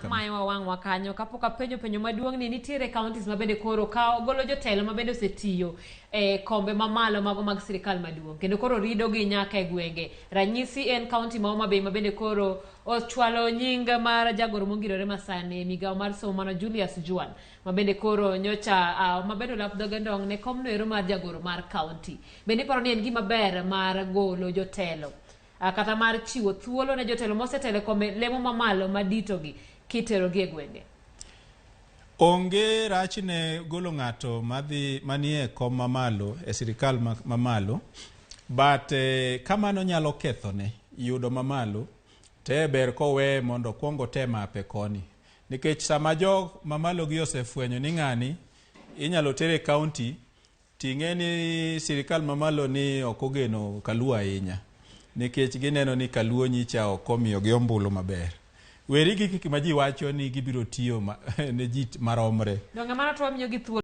mayo wang'wa kanyo kapok apenjo maduong' ni nitiere counties mabende koro golo jotelo mabende osetiyo kombe mamalo mago mag sirikal maduong' kendo koro rido gi nyaka e gwenge. Ranyisi en county ma Homa Bay mabende koro ochwalo nying mar jagoro mongirore masani migawo mar somo mano Julius Juan mabende koro nyocha mabende olap dhoge ndong' ne komno ero mar jagoro mar county. Bende paro ni en gima ber mar golo jotelo kata mar chiwo thuolo ne jotelo mosetelo kombe lemo mamalo maditogi kiterogi e gwenge. Onge rachne golo ng'ato manie kom mamalo e sirikal mamalo, but kamano nyalo kethone yudo mamalo te ber kowe mondo kuongo tema pe koni. Nikech sama jog mamalo gi osefwenyo ni ng'ani inyalo tere county ting'e ni sirikal mamalo ni okogeno Kaluo ahinya. Nikech gineno ni Kaluo nyicha okomiyo gi ombulu maber. Weri gi kik ma ji wacho ni gibiro tiyo ne ji maromre. Donge mano to miyo gi thuolo